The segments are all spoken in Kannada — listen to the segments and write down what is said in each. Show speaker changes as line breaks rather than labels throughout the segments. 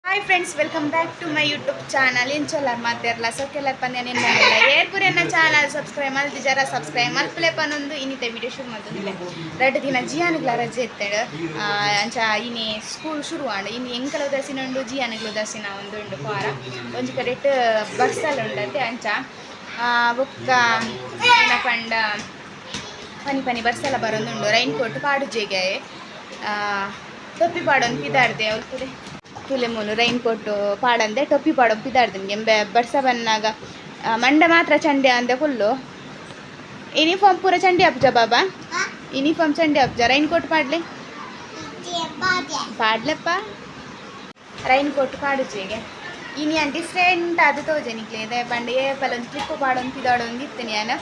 Hi friends, welcome back to my YouTube channel. ಇಂಚೊಲ್ಲರ್ ಮಾತಾಡಲ್ಲ ಸೊಕ್ಕೆಲ್ಲರ್ ಪಂದ್ಯ ನಿನ್ನಲ್ಲ ಏರ್ಪುರೆನ್ನ ಚಾನಲ್ ಸಬ್ಸ್ಕ್ರೈಬ್ ಮಲ್ತಿ ಜರ ಸಬ್ಸ್ಕ್ರೈಬ್ ಮಲ್ಪಲೆ ಪನ್ನೊಂದು ಇನ್ನಿತ ವಿಡಿಯೋ ಶುರು ಮಾಡ್ತಿದ್ದೆ. 2 ದಿನ ಜಿಯಾನಿಗ್ಲ ರಜೆ ಇತ್ತೇಳು ಅಂಚ ಇನಿ ಸ್ಕೂಲ್ ಶುರು ಆಂಡ ಇನ್ನು ಎಂಕಲ ದಸಿನ ಉಂಡು ಜಿಯಾನಿಗ್ಲು ದಸಿನ ಒಂದು ಉಂಡು ಪಾರ ಒಂಜಿ ಕಡೆಟ್ ಬಸ್ಸಲ್ಲಿ ಉಂಡತೆ ಅಂಚ ಬೊಕ್ಕ ಏನ ಪಂಡ ಪನಿ ಬಸ್ಸೆಲ್ಲ ಬರೋದುಂಡು. ರೈನ್ ಕೋಟ್ ಪಾಡುಜೆಗೆ ಟೊಪ್ಪಿ ಪಾಡೊಂದು ಪಿದಾಡ್ದೆ ಅವ್ರು ತುಲೆ ಮೂಲು ರೈನ್ ಕೋಟು ಪಾಡಂದೆ ಟೊಪ್ಪಿ ಪಾಡೋ ಪಿದಾಡ್ದೆ ನಿಮಗೆ ಬಡ್ಸ ಬನ್ನಾಗ ಮಂಡ ಮಾತ್ರ ಚಂಡೆ ಅಂದೆ ಫುಲ್ಲು ಯೂನಿಫಾರ್ಮ್ ಪೂರ ಚಂಡೆ ಅಪ್ಜ ಬಾಬಾ ಯೂನಿಫಾರ್ಮ್ ಚಂಡೆ ಅಪ್ಜ ರೈನ್ ಕೋಟ್ ಪಾಡ್ಲೆ ಪಾಡ್ಲೆಪ್ಪ ರೈನ್ ಕೋಟ್ ಪಾಡುಜೆಗೆ ಇನಿ ಡಿಫ್ರೆಂಟ್ ಅದು ತೋಜನಿಕ್ಲೆ ಇದೆ ಬಂಡೆ ಏಪಲ್ ಒಂದು ಟ್ರಿಪ್ ಪಾಡೊಂದು ಪಿದಾಡೊಂದು ಇತ್ತು ನಾನು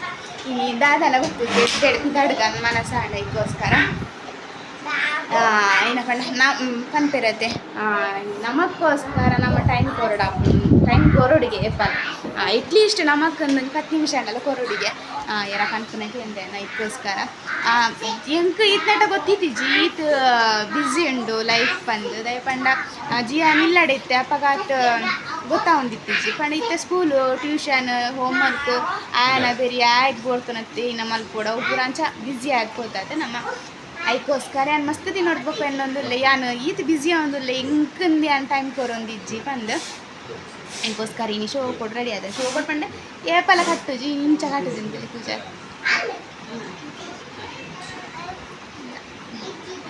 ಇನಿ ದಾದನ ಗೊತ್ತಿದ್ದೆ ಎಷ್ಟು ಪಿದಾಡ್ಗನ್ ಮನಸ್ಸಾಂಡ ಇದಕ್ಕೋಸ್ಕರ ಏನಪ್ಪ ಪಂಪಿರತ್ತೆ ನಮಕ್ಕೋಸ್ಕರ ನಮ್ಮ ಟೈಮ್ ಕೊರಡಿಗೆ ಎಪ್ಪಲ್ ಅಟ್ಲೀಸ್ಟ್ ನಮಕ್ಕೊಂದು 10 ನಿಮಿಷ ಆಗಲ್ಲ ಕೊರಡಿಗೆ ಯಾರ ಕನ್ಪನಕ್ಕೆ ಎಂದೇನ ಇದಕ್ಕೋಸ್ಕರ ಎಂಕ್ ಇತ್ನಟ ಗೊತ್ತಿತ್ತು ಜೀತ್ ಬ್ಯುಸಿ ಉಂಡು ಲೈಫ್ ಪಂದು ದಯಪಂಡ ಜಿಯಾ ನಿಲ್ಲಡಿತ್ತೆ ಅಪ್ಪಗಾತ್ ಗೊತ್ತಾವಂದಿತ್ತಿಜ್ಜಿ ಪಂಡ ಇತ್ತೆ ಸ್ಕೂಲು ಟ್ಯೂಷನ್ ಹೋಮ್ವರ್ಕ್ ಆಯನ ಬೇರೆ ಆಯ್ತು ಬೋಡ್ಕೊನತ್ತೆ ಇನ್ನು ಮಲ್ಪೋಡ ಒಬ್ಬರು ಅಂಚ ಬ್ಯುಸಿ ಆಗ್ಬೋದಾದ ನಮ್ಮ ಅದಕ್ಕೋಸ್ಕರ ನಾನು ಮಸ್ತ್ ದಿನ ನೋಡ್ಬೇಕು ಅನ್ನೊಂದಿಲ್ಲ ಯಾನು ಈತ ಬ್ಯುಸಿ ಆಗೋದಿಲ್ಲ ಹೆಂಗಂದು ಯಾನು ಟೈಮ್ ಕೊರೊಂದಿಜ್ಜಿ ಪಂದು ಅದಕ್ಕೋಸ್ಕರ ಇನ್ನು ಶೋ ಕೊಡು ರೆಡಿ ಆದ ಶೋ ಕೊಟ್ಟು ಪಂಡೆ ಏಪಲ ಕಟ್ಟುಜಿ ಇಂಚ ಕಟ್ಟುಜಿ ಅಂತೇಳಿ ಪೂಜಾ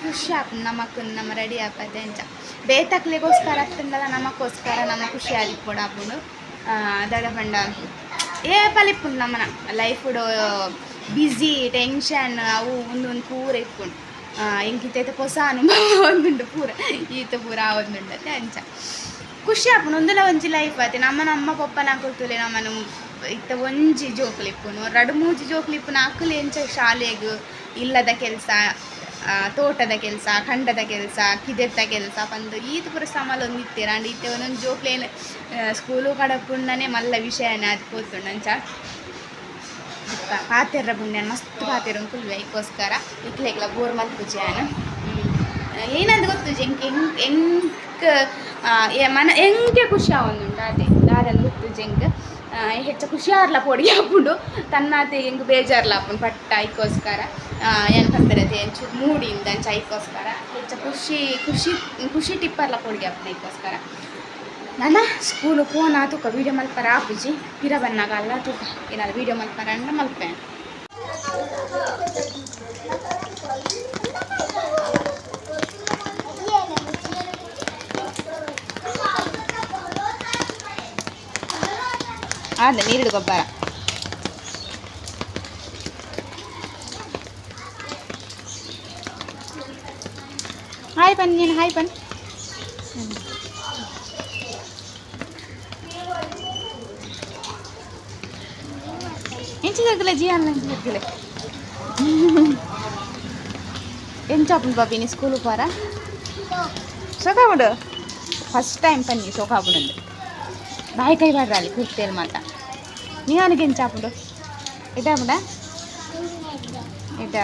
ಖುಷಿ ಆಪು ನಮ್ಮ ರೆಡಿ ಆಪದೆ ಅಂಚ ಬೇತಕ್ಲಿಗೋಸ್ಕರ ಆಗ್ತಂದಲ್ಲ ನಮಕ್ಕೋಸ್ಕರ ನಮ್ಮ ಖುಷಿ ಆದಿಪ್ಪುಡು ಆಪುಂಡು ದಡ ಪಂಡ ಏಪಲ ಇಪ್ಪುಂಡು ನಮ್ಮನ ಲೈಫುಡು ಬ್ಯುಸಿ ಟೆನ್ಷನ್ ಅವು ಒಂದೊಂದು ಪೂರ ಇಟ್ಕೊಂಡು ಎಂಕಿತೈತೆ ಹೊಸ ಅನುಭವ ಒಂದುಂಡು ಪೂರ ಈತ ಪೂರ ಒಂದುಂಡತೆ ಅಂಚ ಖುಷಿ ಆಪುಂಡು ಒಂದಲ್ಲ ಒಂಜಿ ಲೈಫ್ ಆಯ್ತು ನಮ್ಮ ಪಪ್ಪನ ಕೊಡ್ತಲೆ ನಮ್ಮನ್ನು ಇತ್ತ ಒಂಜಿ ಜೋಕುಲು ಇಪ್ಪುನು 2-3 ಜೋಕುಲು ಇಪ್ಪುನು ಅಕ್ಕಲು ಎಂಚ ಶಾಲೆಗೆ ಇಲ್ಲದ ಕೆಲಸ ತೋಟದ ಕೆಲಸ ಖಂಡದ ಕೆಲಸ ಕಿದೆತ್ತ ಕೆಲಸ ಪಂದು ಈತ ಪೂರ ಸಮಾಲ ಒಂದು ಇತ್ತೀರ ಅಂಡ್ ಇತ್ತೆ ಒಂದೊಂದು ಜೋಕ್ಲೇನು ಸ್ಕೂಲು ಕಡಪುಂಡನೇ ಮಲ್ಲ ವಿಷಯನೇ ಅದು ಕೂತುಂಡು ಅಂಚ ಪಾತೆರ್ರ ಬುಂಡ್ಯಾನ ಮಸ್ತ್ ಪಾತೆರ ಕುಲ್ವೆ ಅದಕ್ಕೋಸ್ಕರ ಇಕ್ಲೆಗ್ಲ ಬೋರ್ ಮಲ್ಪುಜಿ ನಾನು ಏನಂತ ಗೊತ್ತು ಎಂಕ್ ಮನ ಎಂಕೆ ಖುಷಿ ಆವೊಂದುಂಡು ಅದೇ ದಾದಂದು ಗೊತ್ತು ಜಂಕ್ ಹೆಚ್ಚು ಖುಷಿ ಆರ್ಲ ಪೊಡಿ ಹಾಪುಂಡು ತನ್ನಾತೆ ಹೆಂಗೆ ಬೇಜಾರ್ಲ ಹಾಪುಂಡು ಪಟ್ಟ ಅದಕ್ಕೋಸ್ಕರ ಏನು ಕಂತಿರತ್ತೆ ಎಂಚು ಮೂಡಿಂದ ಅಂಚ ಅದಕ್ಕೋಸ್ಕರ ಹೆಚ್ಚು ಖುಷಿ ಟಿಪ್ಪರ್ಲ ಪೊಡಿ ಹಾಪುಂಡು ಅದಕ್ಕೋಸ್ಕರ ನನ್ನ ಸ್ಕೂಲು ಫೋನ್ ತೂಕ ವೀಡಿಯೋ ಮಲ್ಪರ ಆಪುಜಿ ಪಿರ ಬನ್ನಾಗ ಅಲ್ಲ ತೂಕ ಏನಾದ್ರು ವೀಡಿಯೋ ಮಲ್ಪರ ಅಂಡ ಮಲ್ಪೆ ಅದೇ ನೀರಿಡು ಗೊಬ್ಬರ ಹಾಯ್ ಬನ್ನಿ ನೀನು ಹಾಯ್ ಬನ್ನಿ ಎಂಚಿದಾಗಲೇ ಜಿಯಾನ ಎಂಚಿದಾಗಲೇ ಎಂಚಾಪುಂಡು ಬಾಬಿ ನೀ ಸ್ಕೂಲು ಪಾರ ಸೊಕಾಬುಡು ಫಸ್ಟ್ ಟೈಮ್ ಪನ್ನಿ ಸೊಕಾಬುಡು ಬಾಯಿ ಕೈ ಬಾಡ್ರಾಲಿ ಕುರ್ತೇಲಿ ಮಾತ ನೀ ನನಗೆ ಎಂಚಾಪುಂಡು ಇಟಾಪುಡ ಇಟ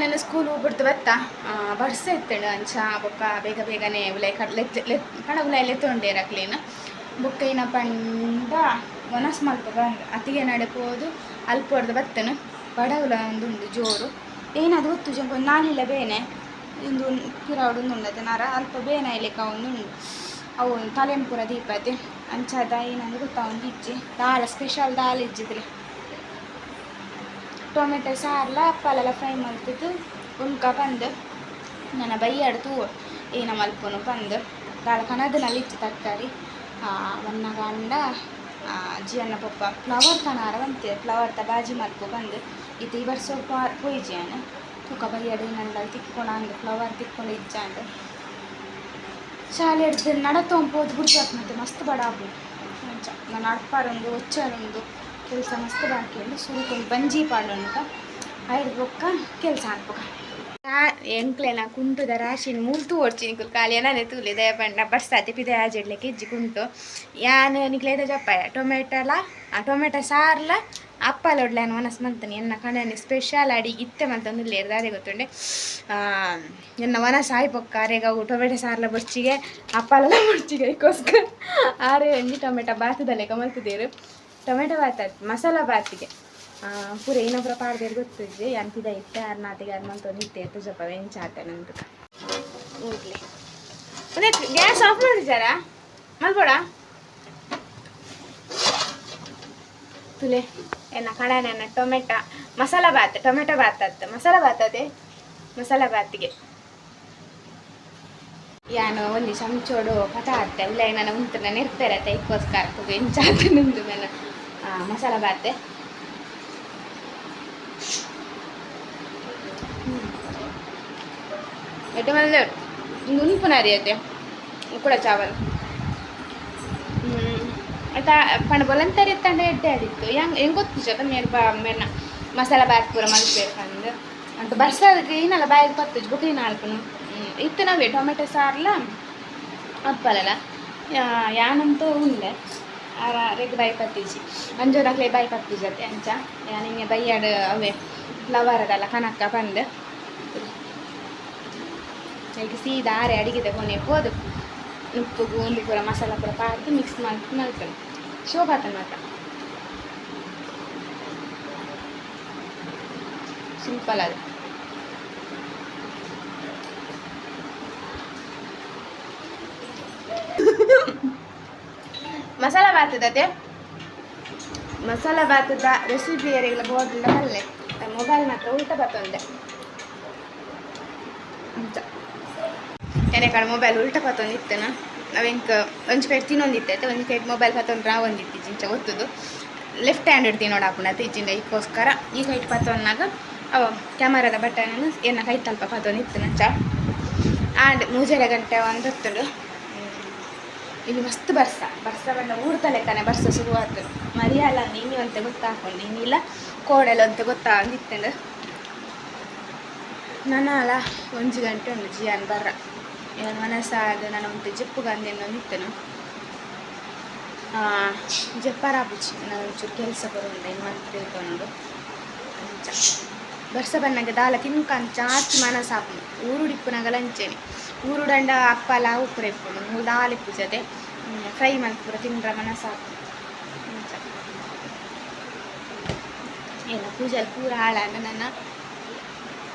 ನಾನು ಸ್ಕೂಲ್ ಹೋಗ್ಬಿಡ್ತು ಬತ್ತಾ ಬಡ್ಸ ಇತ್ತೇಳು ಅಂಚ ಬೊಕ್ಕ ಬೇಗನೆ ಉಲೆ ಕಣ ಉಲೆಯಲ್ಲೇ ತೊಂಡೇರಕ್ಲೇನು ಬೊಕ್ಕ ಏನ ಪಂಡ ಒನಸ್ ಮಲ್ಪ ಬಂದು ಅತಿಗೆ ನಡೆಪೋದು ಅಲ್ಪೊಡ್ದು ಬತ್ತನು ಬಡವುಲ ಒಂದುಂಡು ಜೋರು ಏನದು ಗೊತ್ತು ಜಂಕ ಒಂದು ನಾಲಿಲ್ಲ ಬೇನೆ ಒಂದು ಕಿರಾವಡು ಉಂಡತೆ ನಾರ ಅಲ್ಪ ಬೇನೆ ಇಲೆಕ್ಕ ಒಂದುಂಡು ಅವು ತಲೆನ ಪೂರ ದೀಪತೆ ಅಂಚದ ಏನಂದು ಗೊತ್ತಾ ಒಂದು ಇಜ್ಜಿ ದಾಲ ಸ್ಪೆಷಲ್ ದಾಲ್ ಇಜ್ಜಿದ್ರೆ ಟೊಮೆಟೊ ಸಾರ್ಲ ಅಪ್ಪಲೆಲ್ಲ ಫ್ರೈ ಮಾಡ್ತಿದ್ದು ಉಣ್ಕ ಬಂದು ನನ್ನ ಬೈಯಾಡು ತೂ ಏನ ಮಲ್ಪನು ಬಂದು ದಾಳ ಕನದನಲ್ಲಿ ಇಚ್ಚು ತರಕಾರಿ ಒನ್ನ ಗಂಡ ಜಿಯನ್ನ ಪಪ್ಪ ಫ್ಲವರ್ ತನಾರ ಬಂತೆ ಫ್ಲವರ್ ತ ಬಾಜಿ ಮಲ್ಪು ಬಂದು ಇದು ಈ ವರ್ಷ ಪೊಯ್ಜಿ ಅನ್ನ ತೂಕ ಬೈಯಾಡು ಏನಂದ ತಿಕ್ಕೊಂಡು ಅಂದು ಫ್ಲವರ್ ತಿಕ್ಕೊಂಡು ಇಜ್ಜ ಅಂದು ಶಾಲೆ ಹಿಡ್ದು ನಡತೊಂಪೋದು ಬಿಡ್ಬೇಕು ಮತ್ತೆ ಮಸ್ತ್ ಬಡ ಆಗ್ಬೋದು ನಾನು ಅಡ್ಪಾರೊಂದು ಒಚ್ಚಾರೊಂದು ಕೆಲಸ ಮಸ್ತ್ ಬಾಕಿ ಸುರುಕೊಂಡು ಬಂಜಿ ಪಾಡೋಂತ ಐದು ಬೊಕ್ಕ ಕೆಲಸ ಹಾಕ್ಬೇಕ ಎಂಕ್ಲೆನ ಕುಂಟುದ ರಾಶಿನ ಮೂಲ್ತು ಓಡ್ಚಿನಿ ಖಾಲಿ ಏನೇ ತೂಲಿ ದಯ ಪಂಡ ಬರ್ಸಾತಿ ಪಿದೆ ಆಜಿಡ್ಲಿಕ್ಕೆ ಇಜ್ಜಿ ಕುಂಟು ಯಾನ್ ನಿಕ್ಲೇದ ಜಪ್ಪಾಯ ಟೊಮೆಟೊ ಸಾರ್ಲ ಅಪ್ಪಲ ಒಡ್ಲಾನ ಮನಸ್ ಮಂತನಿ ಎನ್ನ ಕಣನೆ ಸ್ಪೆಷಲ್ ಅಡಿಗೆ ಇತ್ತೆ ಮಂತಂದು ಲೇರ್ದು ಅದೇ ಗೊತ್ತುಂಡೆ ಎನ್ನ ಮನಸ್ಸು ಆಯ್ಪೊಕ್ಕ ಅರೆಗ ಅವು ಟೊಮೆಟೊ ಸಾರ್ಲ ಬೊಚ್ಚಿಗೆ ಅಪ್ಪಲೆಲ್ಲ ಬೊಚ್ಚಿಗೆ ಅದಕ್ಕೋಸ್ಕರ ಆರೆ ಒಂಜಿ ಟೊಮೆಟೊ ಬಾತದಲ್ಲೆಗ ಮಲ್ತಿದ್ದೇರು ಟೊಮೆಟೊ ಬಾತ್ ಮಸಾಲ ಬಾತಿಗೆ ಪೂರ ಇನ್ನೊಬ್ಬರ ಪಾಡ್ದೇರು ಗೊತ್ತಿದ್ದೆ ಅಂತಿದ ಇತ್ತೆ ಅರ್ನಾತಿಗೆ ಅರ್ಮಂತೊಂದು ಇತ್ತೆ ಅಂತ ಜಪ ವೆಂಚಾತೆ ನಂದು ಹೋಗ್ಲಿ ಅದೇ ಗ್ಯಾಸ್ ಆಫ್ ಮಾಡಿದ್ದಾರಾ ಮಲ್ಬೋಡ ತುಲೆ ಎನ್ನ ಕಣನ ಟೊಮೆಟೊ ಟೊಮೆಟೊ ಬಾತ್ ಅತ್ತ ಮಸಾಲ ಬಾತ್ ಅದೇ ಮಸಾಲ ಬಾತಿಗೆ ಯಾನು ಒಂದು ಚಮಚೋಡು ಪಟ ಆಡ್ತೆ ಇಲ್ಲ ನಾನು ಉಂಟು ನಾನು ಇರ್ತಾರೆ ಅಂತ ಇದಕ್ಕೋಸ್ಕರ ಎಂಚಾತೆ ನಿಂದು ನಾನು ಮಸಾಲ ಬಾತೆ ಎಟ್ಟು ಮಲ್ಲೆ ಉಂಪುನ ಅರಿಯತ್ತೆ ಕೂಡ ಚಾವಲ್ ಆಯ್ತಾ ಪಂಡ ಬೊಲಂತರಿ ಎತ್ತಂಡೆ ಎಡ್ಡೆ ಆದಿತ್ತು ಹೆಂಗೆ ಗೊತ್ತು ಜೊತೆ ಮೇರ್ನ ಮಸಾಲ ಬಾತ್ ಪೂರ ಮಲ್ಪೇಕಂದು ಅಂತ ಬರ್ಸೋದಕ್ಕೆ ಏನಲ್ಲ ಬಾಯಿಗೆ ಪತ್ತು ಬುಕ್ಲಿನ ಹಾಲ್ಪನು ಇತ್ತು ನಾವೇ ಟೊಮೆಟೊ ಸಾರ್ಲ ಅಪ್ಪಲಲ್ಲ ಯಾನಂತೂ ಉಂಡೆ ರೆಗ್ ಬಾಯಿ ಪತ್ತೀಜಿ ಅಂಜೋರಾಗ್ಲೇ ಬಾಯಿ ಪತ್ತೀಜತ್ತೆ ಅಂಚ ನಿಂಗೆ ಬೈಯಾಡು ಅವೇ ಫ್ಲವರದಲ್ಲ ಕನಕ ಬಂದು ಈಗ ಸೀದಾ ಆರೆ ಅಡಿಗೆದ ಕೊನೆ ಹೋದು ಉಪ್ಪು ಗೋಂದಿ ಪೂರ ಮಸಾಲ ಪೂರ ಪಾಡ್ದು ಮಿಕ್ಸ್ ಮಾಡಿ ಮಲ್ತಾನೆ ಶೋಭಾತನ ಮಾತ್ರ ಸಿಂಪಲ್ ಅದು ಮಸಾಲ ಬಾತದತೆ ಮಸಾಲ ಬಾತದ ರೆಸಿಪಿ ಯಾರಿಗೆಲ್ಲ ಬೋರ್ಡಿಲ್ಲ ಬಲ್ಲೆ ಮೊಬೈಲ್ ಮಾತ್ರ ಉಲ್ಟ ಬತ್ತೊಂದೆ ಅಂತ ಏನೇ ಕಡೆ ಮೊಬೈಲ್ ಉಲ್ಟ ಪತ್ತೊಂದು ಇತ್ತೇನ ನಾವೆಂಕ ಒಂಜಿ ಕೈಟ್ ತಿನ್ನೊಂದಿತ್ತೈತೆ ಒಂಜಿ ಕೈಟ್ ಮೊಬೈಲ್ ಪತ್ತೊಂದು ರಾವೊಂದಿತ್ತು ಇಂಚ ಗೊತ್ತದು ಲೆಫ್ಟ್ ಹ್ಯಾಂಡ್ ಇಡ್ತೀನಿ ನೋಡಾಪುಂಡ ಇಜ್ಜಿಂದ ಇದಕ್ಕೋಸ್ಕರ ಈ ಕೈಟ್ ಪತ್ತೊನ್ನಾಗ ಅವ ಕ್ಯಾಮರಾದ ಬಟನ್ ಏನ ಕೈ ತಲ್ಪ ಪತ್ತೊಂದು ಇತ್ತು ನಂಚ ಆಂಡ್ 3 ಗಂಟೆ ಒಂದು ಹೊತ್ತುಂಡು ಇಲ್ಲಿ ಮಸ್ತ್ ಬರ್ಸ ಬಂದ ಊಡ್ತಲೆಕ್ಕನೆ ಬರ್ಸ ಶುರುವಾತು ಮರಿಯಲ್ಲ ನೀನು ಅಂತ ಗೊತ್ತಾಕೊಂಡು ಇನ್ನಿಲ್ಲ ಕೋಡೆಲ್ಲ ಅಂತ ಗೊತ್ತಾಗಿತ್ತಂದು ನಾನು ಅಲ್ಲ 1 ಗಂಟೆ ಉಂಡು ಜಿಯಾನ್ ಬರ್ರ ಇವನ್ ಮನಸ್ಸಾದ ನಾನು ಒಂದು ಜಪ್ಪು ಗಂಧೆಯನ್ನು ನಿತ್ತನು ಜಪ್ಪರ ಬುಚ್ಚಿ ನಾನು ಒಂಚೂರು ಕೆಲಸ ಬರೋಂಡ ಇನ್ನು ಮತ್ತೆ ತಿಳ್ಕೊಂಡು ಅಂಚ ಬರ್ಸ ಬನ್ನಗೆ ದಾಲ ತಿನ್ಕಂಚ ಆಚಿ ಮನಸ್ಸಾಪು ಊರುಡಿಪ್ಪುನಾಗ ಲಂಚೇನಿ ಊರುಡಂಡ ಅಪ್ಪಲ ಉಪ್ಪುರ ಇಪ್ಪುನು ದಾಲ್ ಇಪ್ಪು ಜೊತೆ ಫ್ರೈ ಮಲ್ಪುರ ತಿಂದ್ರ ಮನಸ್ಸಾಪು ಅಂಚ ಏನು ಪೂಜೆ ಪೂರ ಹಾಳಾಂಡ ನನ್ನ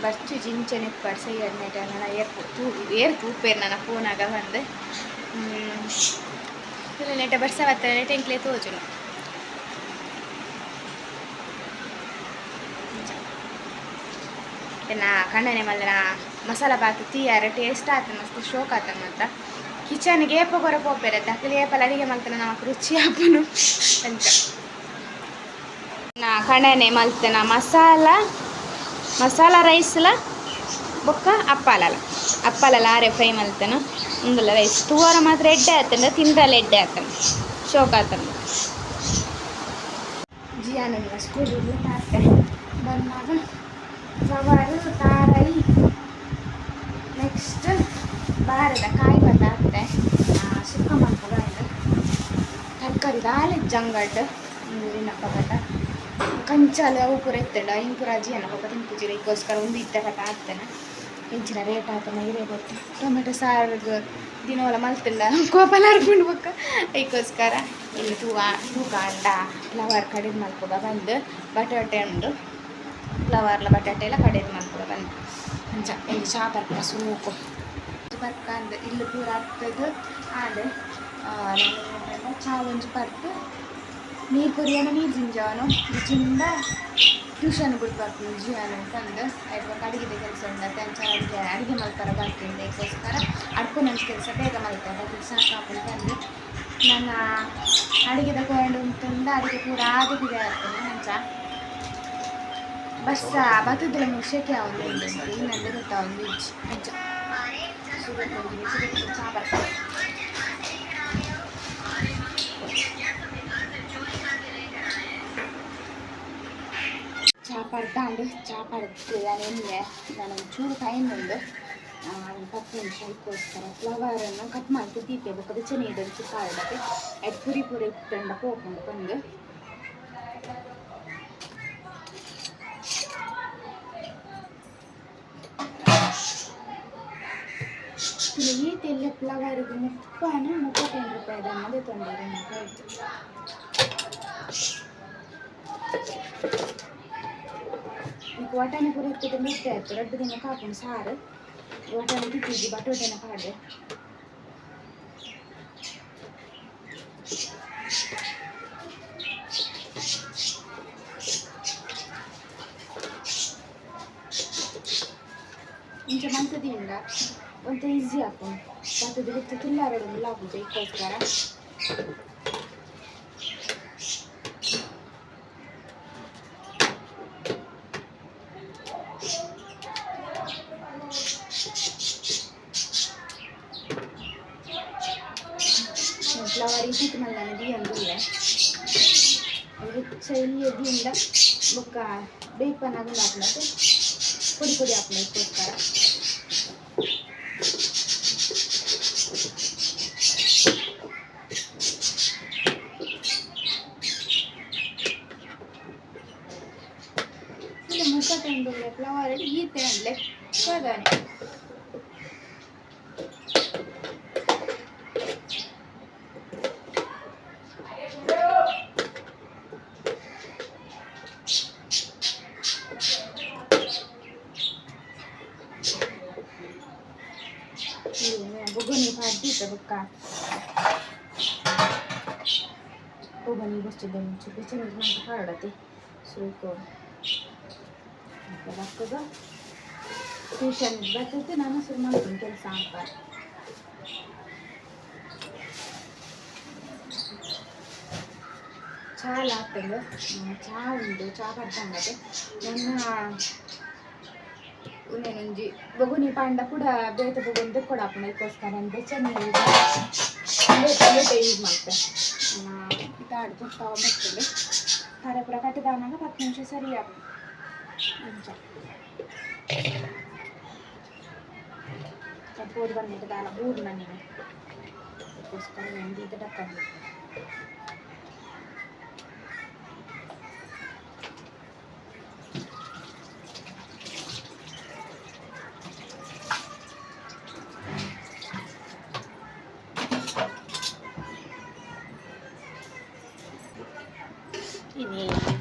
ಬರ್ಚು ಜಿಂಚನೆ ಇಪ್ಪಾಡು ಸೈಡ್ ನೈಟ್ ನನ್ನ ಏರ್ಪು ಉಪ್ಪೇರು ನನ್ನ ಫೋನಾಗ ಬಂದು ನೆಟ್ಟ ಬರ್ಸವತ್ತ ನೆಟ್ ಎಂಕ್ಲೆ ತೋಜುನು ನಾ ಕಣ್ಣನೆ ಮಲ್ಲ ಮಸಾಲ ಬಾತು ತೀಯಾರ ಟೇಸ್ಟ್ ಆತ ಮಸ್ತ್ ಶೋಕ್ ಆತ ಮಾತ್ರ ಕಿಚನ್ಗೆ ಏಪ ಕೊರ ಪೋಪೇರೆ ತಕ್ಕಲಿ ಏಪಲ್ಲ ಅಡಿಗೆ ಮಲ್ತನ ನಮಕ್ ರುಚಿ ಹಾಪನು ಅಂತ ನಾ ಕಣ್ಣನೆ ಮಲ್ತನ ಮಸಾಲ ರೈಸ್ಲ ಬೊಕ್ಕ ಅಪ್ಪಲಲ್ಲ ಆರೆ ಫ್ರೈ ಮಲ್ತನ ಒಂದಲ್ಲ ರೈಸ್ ತೂವಾರ ಮಾತ್ರ ಎಡ್ಡೆ ಆತಂಡ ತಿಂದ್ರಲ್ಲ ಎಡ್ಡೆ ಆತನ ಶೋಕ್ ಆತನ ಜಿಯಾನೆಲ್ಲ ಸ್ಕೂಲಿಗೆ ತಾತೆ ಬಂದಾಗ ಸವಾರು ತಾರೈ ನೆಕ್ಸ್ಟ್ ಬಾರದ ಕಾಯಿ ಬತ್ತ ಅತ್ತೆ ಸುಕ್ಕ ಮಾಡ್ಕೊಂಡು ತರಕಾರಿ ದಾಲೆ ಜಂಗಡ್ ನೀರಿನಪ್ಪ ಬತ್ತ ಕಂಚಾಲ ಅವು ಪೂರ ಎತ್ತಂಡ ಇಂಪುರ ಜಿಯನ ಪಕ್ಕ ತಿಂಪುಜಿರ ಇದಕ್ಕೋಸ್ಕರ ಒಂದು ಇತ್ತ ಕಟ್ಟ ಆಗ್ತಾನೆ ಇಂಚಿನ ರೇಟ್ ಆತನ ಇರೇ ಗೊತ್ತು ಟೊಮೆಟೊ ಸಾರಿಗೆ ದಿನವಲ್ಲ ಮಲ್ತಿಂದ ಕೋಪಲ ಹರ್ಕೊಂಡು ಬಕ್ಕ ಇದಕ್ಕೋಸ್ಕರ ಇಲ್ಲಿ ತೂಕ ಅಂಡ ಫ್ಲವರ್ ಕಡಿದು ಮಲ್ಕೋಗ ಬಂದು ಬಟಾಟೆ ಉಂಡು ಫ್ಲವರ್ಲ ಬಟಾಟೆ ಎಲ್ಲ ಕಡಿದು ಮಲ್ಕೋಗ ಬಂದು ಅಂಚ ಇಲ್ಲಿ ಚಾ ಬರ್ಕ ಸೂಕು ಬರ್ಕ ಅಂದ ಇಲ್ಲಿ ಪೂರ ಹತ್ತದು ಆದ ನಾನು ಚಾ ಒಂಜಿ ಪರ್ತು ನೀರು ಕುರಿಯನ ನೀರು ಜಿಂಜವನು ಜಿಂದ ಟ್ಯೂಷನ್ ಬಿಟ್ಟು ಬರ್ತೀನಿ ಜಿಯಾನು ಅಂತಂದು ಆಯ್ತು ಅಡುಗೆ ಕೆಲಸ ಉಂಡತ್ತೆ ಅಂಚ ಅಡುಗೆ ಮಲ್ಪರ ಬರ್ತೀನಿ ಅದಕ್ಕೋಸ್ಕರ ಅಡ್ಕು ನನ್ನ ಕೆಲಸ ಬೇಗ ಮಲ್ತಾರೆ ಅದಕ್ಕೆ ಸಾಕಾಪಂತಂದು ನನ್ನ ಅಡುಗೆ ತಗೊಂಡು ಅಂತಂದು ಅಡುಗೆ ಪೂರ ಆದಿದೆ ಆಗ್ತದೆ ಅಂಚ ಬಸ್ ಬತ್ತದಿಲ್ಲ ಮುಗಿಸೋಕೆ ಒಂದು ಇನ್ನಂದು ಗೊತ್ತಾ ಒಂದು ಬೀಚ್ ಅಂಚ ಚಾ ಬರ್ತಾರೆ ಚಾ ಪಡ್ದಾಂಡು ಚಾ ಪಡ್ದು ಎಣ್ಣೆ ನಾನು ಚೂರು ಟೈಮ್ ಒಂದು 10 ನಿಮಿಷ ಇದಕ್ಕೋಸ್ಕರ ಫ್ಲವರನ್ನು ಕಟ್ ಮಾಡಿ ದೀಪೆ ಬೇಕಾದ್ರೆ ಚೆನ್ನೈದಲ್ಲಿ ಚಿಕ್ಕಾಡಕ್ಕೆ ಅದು ಪುರಿ ಪುರಿ ತಂಡ ಹೋಗ್ಕೊಂಡು ಬಂದು ಈತೆಲ್ಲ ಫ್ಲವರಿಗೆ 35 ರೂಪಾಯಿ ಅನ್ನೋದೇ ತೊಂದರೆ ಈಗ ವಾಟಾಣಿ ಪುರಿ ಇರ್ತದೆ ಮಿಟ್ಟೆ ಆಯ್ತು 2 ದಿನ ಕಾಕೊಂಡು ಸಾರು ವಾಟಾಣಿ ತಿಂತಿದ್ದಿ ಬಟೋಟೆನ ಕಾಡೆ ಇಂಚೆ ಮಂತದಿಂದ ಒಂದು ಈಸಿ ಹಾಕೊಂಡು ಬರ್ತದೆ ಬಿಟ್ಟು ತಿಲ್ಲಾರೋದು ಆಗುತ್ತೆ ಇದಕ್ಕೋಸ್ಕರ ಫ್ಲವರ್ ಇದ್ದಿತ್ತು ಮಲ್ಲ ನದಿ ಅಂದಿಲ್ಲ ಹೆಚ್ಚಲ್ಲಿ ಎದ್ದಿಂದ ಬೊಕ್ಕ ಬೇಯ್ಪನಾಗ ಹಾಕ್ಲತ್ತೆ ಪುಡಿ ಪುಡಿ ಹಾಕ್ಲ ಇದಕ್ಕೋಸ್ಕರ ಮುಖ ತಂದು ಫ್ಲವರ್ ಈತೆ ಅಂದ್ಲೆ ಕದಾನೆ ಬೊಗನಿ ಪಾಡ್ದಿತ್ತ ಬೊಕ್ಕ ಬೊಗನಿ ಬಸ್ತಿದ್ದೆ ಮುಂಚೆ ಚೆನ್ನಾಗಿ ಮಾಡಿ ಹಾಡತ್ತೆ ಸುಳ್ಕೊ ಹಾಕೋದ ಟ್ಯೂಷನ್ ಬರ್ತೈತೆ ನಾನು ಶುರು ಮಾಡ್ತೀನಿ ಕೆಲಸ ಅಂತ ಚಾಲ ಆಗ್ತದೆ ಚಾ ಉಂಟು ಚಾ ಪಡ್ದಂಗತ್ತೆ ನನ್ನ ಉನ್ನೇನೊಂಜಿ ಬೊಗುನಿ ಪಾಂಡ ಕೂಡ ಬೇತೆ ಬೊಗುನಿ ತೆಕ್ಕೊಡಪ್ಪನ ಇದಕ್ಕೋಸ್ಕರ ಅಂತ ಚೆನ್ನಾಗಿ ಬೇತೆ ಯೂಸ್ ಮಾಡ್ತೇನೆ ಇದಾಡು ತುತ್ತಾವ ಬರ್ತದೆ ಖಾರ ಪುರ ಕಟ್ಟಿದವನಾಗ 10 ನಿಮಿಷ ಸರಿ ಆಗುತ್ತೆ ಪೂರ್ ಬಂದಿಟ್ಟು ದಾಲ ಊರು ನನಗೆ ಅದಕ್ಕೋಸ್ಕರ ನಂದಿ ಇದು ಡಕ್ಕಂಡು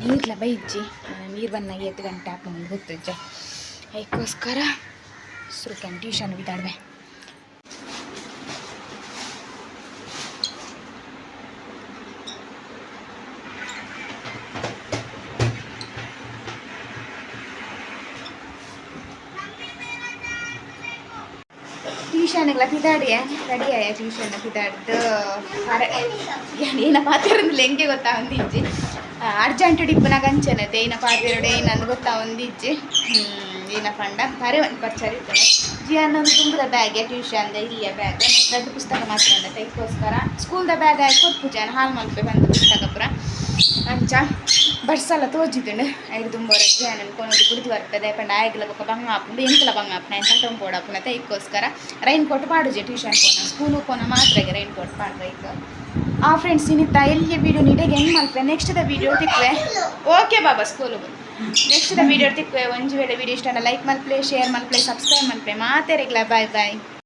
ನೀರ್ಲ ಬೈಜ್ಜಿ ನೀರು ಬಂದಾಗ 8 ಗಂಟೆ ಹಾಕೊಂಡು ಗೊತ್ತಜ್ಜ ಅದಕ್ಕೋಸ್ಕರ ಸುರುಕನ್ ಟ್ಯೂಷನ್ ಬಿದ್ದಾಡ್ವೆ ಟ್ಯೂಷನ್ಗೆಲ್ಲ ಪಿದಾಡಿಯ ರೆಡಿ ಆಯ ಟ್ಯೂಷನ್ ಪಿದಾಡ್ದು ಏನ ಪಾತಿರಂದಿಲ್ಲ ಹೆಂಗೆ ಗೊತ್ತಾ ಒಂದಿಜ್ಜಿ ಅರ್ಜೆಂಟ್ ಡಿಪ್ಪನಾಗ ಅಂಚನತೆ ಏನ ಪಾತಿರಡೆ ಏನಂದು ಗೊತ್ತಾ ಒಂದಿಜ್ಜಿ ಏನ ಪಂಡ ಬರೇ ಒಂದು ಪರ್ಚರಿ ಇರ್ತದೆ ಜಿಯನ್ನೊಂದು ತುಂಬದ ಬ್ಯಾಗ್ ಟ್ಯೂಷನ್ದ ಇಲ್ಲಿಯ ಬ್ಯಾಗ್ ನೆಕ್ಸ್ಟ್ ಪುಸ್ತಕ ಮಾತ್ರ ಅಂದತೆ ಇದಕ್ಕೋಸ್ಕರ ಸ್ಕೂಲ್ದ ಬ್ಯಾಗ್ ಆಗಿ ಕೊಟ್ಟು ಜನ ಹಾಲು ಮಲ್ಪೆ ಬಂದು ಪುಸ್ತಕ ಪುರ ಅಂಚ ಬಡ್ಸಲ್ಲ ತೋಜಿದ್ದುಂಡು ಐದು ತುಂಬ ರಜೆ ಅನ್ಕೊಂಡು ಕುಡಿದು ಬರ್ತದೆ ಪಂಡ ಆಯ್ಕೆಲ್ಲ ಪಕ್ಕ ಬಂಗ ಹಾಕೊಂಡು ಎಂಕಲ ಬಂಗ ಹಾಪನ ಎಂತ ಟೊಂಗ್ ಕೊಡಪ್ಪನತೆ ಇದಕ್ಕೋಸ್ಕರ ರೈನ್ ಕೋಟ್ ಪಾಡುಜೆ ಟ್ಯೂಷನ್ ಪೋನ ಸ್ಕೂಲು ಪೋನ ಮಾತ್ರ ರೈನ್ ಕೋಟ್ ಪಾಡ್ಬೇಕು ಆ ಫ್ರೆಂಡ್ಸ್ ಇನ್ನಿತ್ತ ಎಲ್ಲಿಗೆ ವೀಡಿಯೋ ನೀಟಾಗಿ ಹೆಂಗೆ ಮಲ್ಪೆ ನೆಕ್ಸ್ಟ್ ವೀಡಿಯೋ ತಿಕ್ವೆ ಓಕೆ ಬಾಬಾ ಸ್ಕೂಲು ನೆಕ್ಸ್ಟ್ ವೀಡಿಯೋ ತಿಕ್ವೆ ಒಂಜು ವೇಳೆ ವೀಡಿಯೋ ಇಷ್ಟ ಲೈಕ್ ಮಲ್ಪೆ ಶೇರ್ ಮಲ್ಪೆ ಸಬ್ಸ್ಕ್ರೈಬ್ ಮಲ್ಪೆ ಮಾತೇರಿಗ್ಲ ಬಾಯ್ ಬಾಯ್